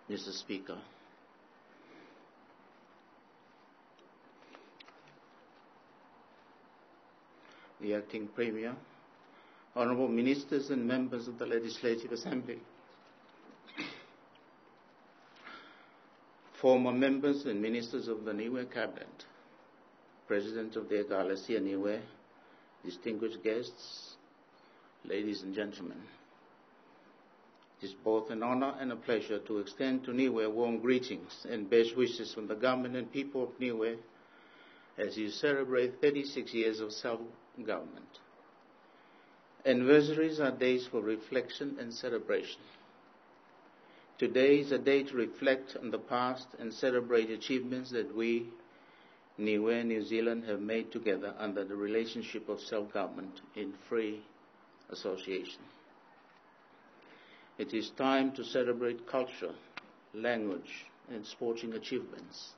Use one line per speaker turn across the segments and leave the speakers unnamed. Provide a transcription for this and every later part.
Mr. Speaker. The Acting Premier, Honourable Ministers and Members of the Legislative Assembly, former members and ministers of the Niue Cabinet, President of the Ecclesia Niue, distinguished guests, ladies and gentlemen. It is both an honour and a pleasure to extend to Niue warm greetings and best wishes from the government and people of Niue as you celebrate 36 years of self-government. Anniversaries are days for reflection and celebration. Today is a day to reflect on the past and celebrate achievements that we, Niue and New Zealand, have made together under the relationship of self-government in free association. It is time to celebrate culture, language, and sporting achievements.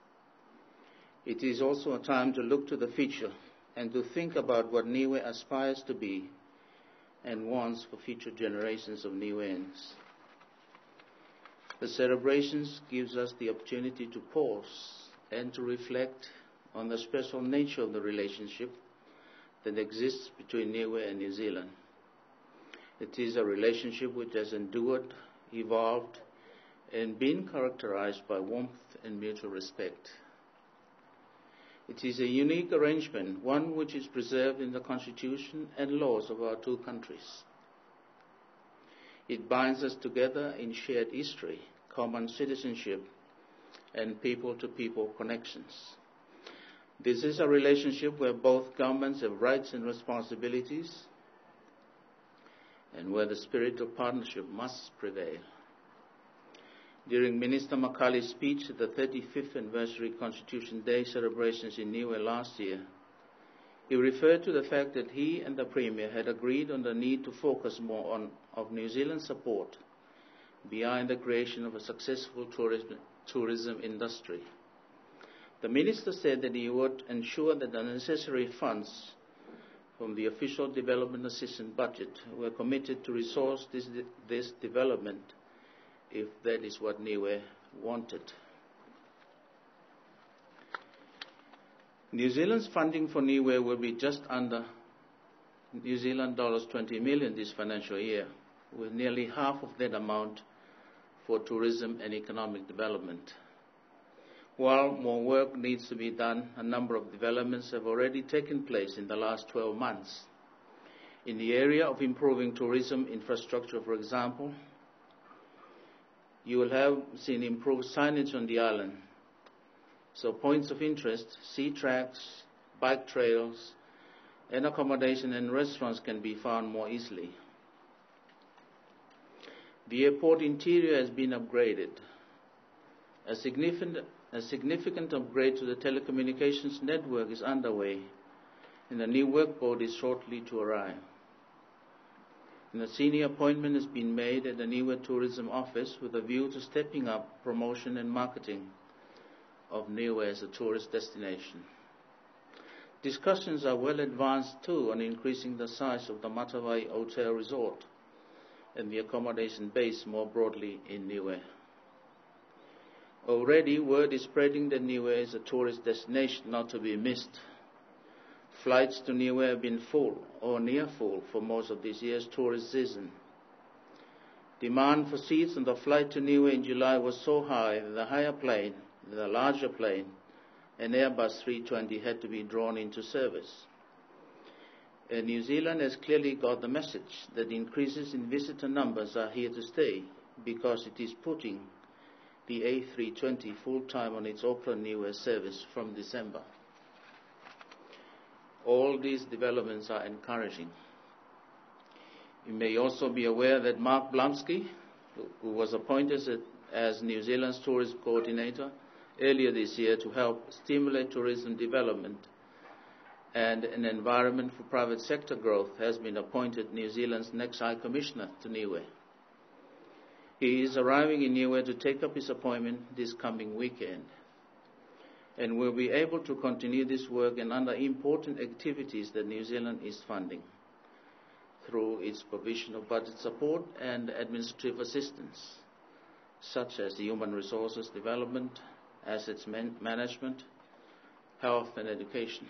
It is also a time to look to the future and to think about what Niue aspires to be and wants for future generations of Niueans. The celebrations gives us the opportunity to pause and to reflect on the special nature of the relationship that exists between Niue and New Zealand. It is a relationship which has endured, evolved, and been characterized by warmth and mutual respect. It is a unique arrangement, one which is preserved in the constitution and laws of our two countries. It binds us together in shared history, common citizenship, and people-to-people connections. This is a relationship where both governments have rights and responsibilities, and where the spirit of partnership must prevail. During Minister Makali's speech at the 35th Anniversary Constitution Day celebrations in Niue last year, he referred to the fact that he and the Premier had agreed on the need to focus more on New Zealand's support behind the creation of a successful tourism industry. The Minister said that he would ensure that the necessary funds from the official development assistance budget were committed to resource this development if that is what Niue wanted. New Zealand's funding for Niue will be just under New Zealand dollars 20 million this financial year, with nearly half of that amount for tourism and economic development. While more work needs to be done, a number of developments have already taken place in the last 12 months. In the area of improving tourism infrastructure, for example, you will have seen improved signage on the island, so points of interest, sea tracks, bike trails, and accommodation and restaurants can be found more easily. The airport interior has been upgraded. A significant upgrade to the telecommunications network is underway, and a new workboat is shortly to arrive. And a senior appointment has been made at the Niue Tourism Office with a view to stepping up promotion and marketing of Niue as a tourist destination. Discussions are well advanced too on increasing the size of the Matawai Hotel Resort and the accommodation base more broadly in Niue. Already, word is spreading that Niue is a tourist destination not to be missed. Flights to Niue have been full or near full for most of this year's tourist season. Demand for seats on the flight to Niue in July was so high that the larger plane, an Airbus 320, had to be drawn into service. And New Zealand has clearly got the message that increases in visitor numbers are here to stay because it is putting the A320 full-time on its Auckland-Niue service from December. All these developments are encouraging. You may also be aware that Mark Blumsky, who was appointed as New Zealand's tourism coordinator earlier this year to help stimulate tourism development and an environment for private sector growth, has been appointed New Zealand's next High Commissioner to Niue. He is arriving in Niue to take up his appointment this coming weekend, and will be able to continue this work and other important activities that New Zealand is funding through its provision of budget support and administrative assistance, such as the human resources development, assets management, health and education.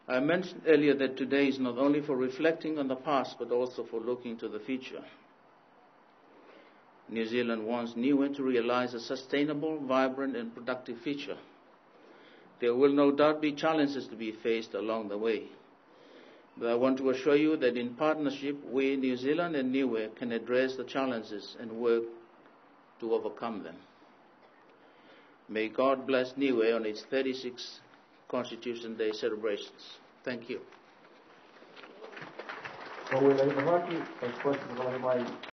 I mentioned earlier that today is not only for reflecting on the past but also for looking to the future. New Zealand wants Niue to realize a sustainable, vibrant and productive future. There will no doubt be challenges to be faced along the way. But I want to assure you that in partnership, we, New Zealand and Niue, can address the challenges and work to overcome them. May God bless Niue on its 36th Constitution Day celebrations. Thank you.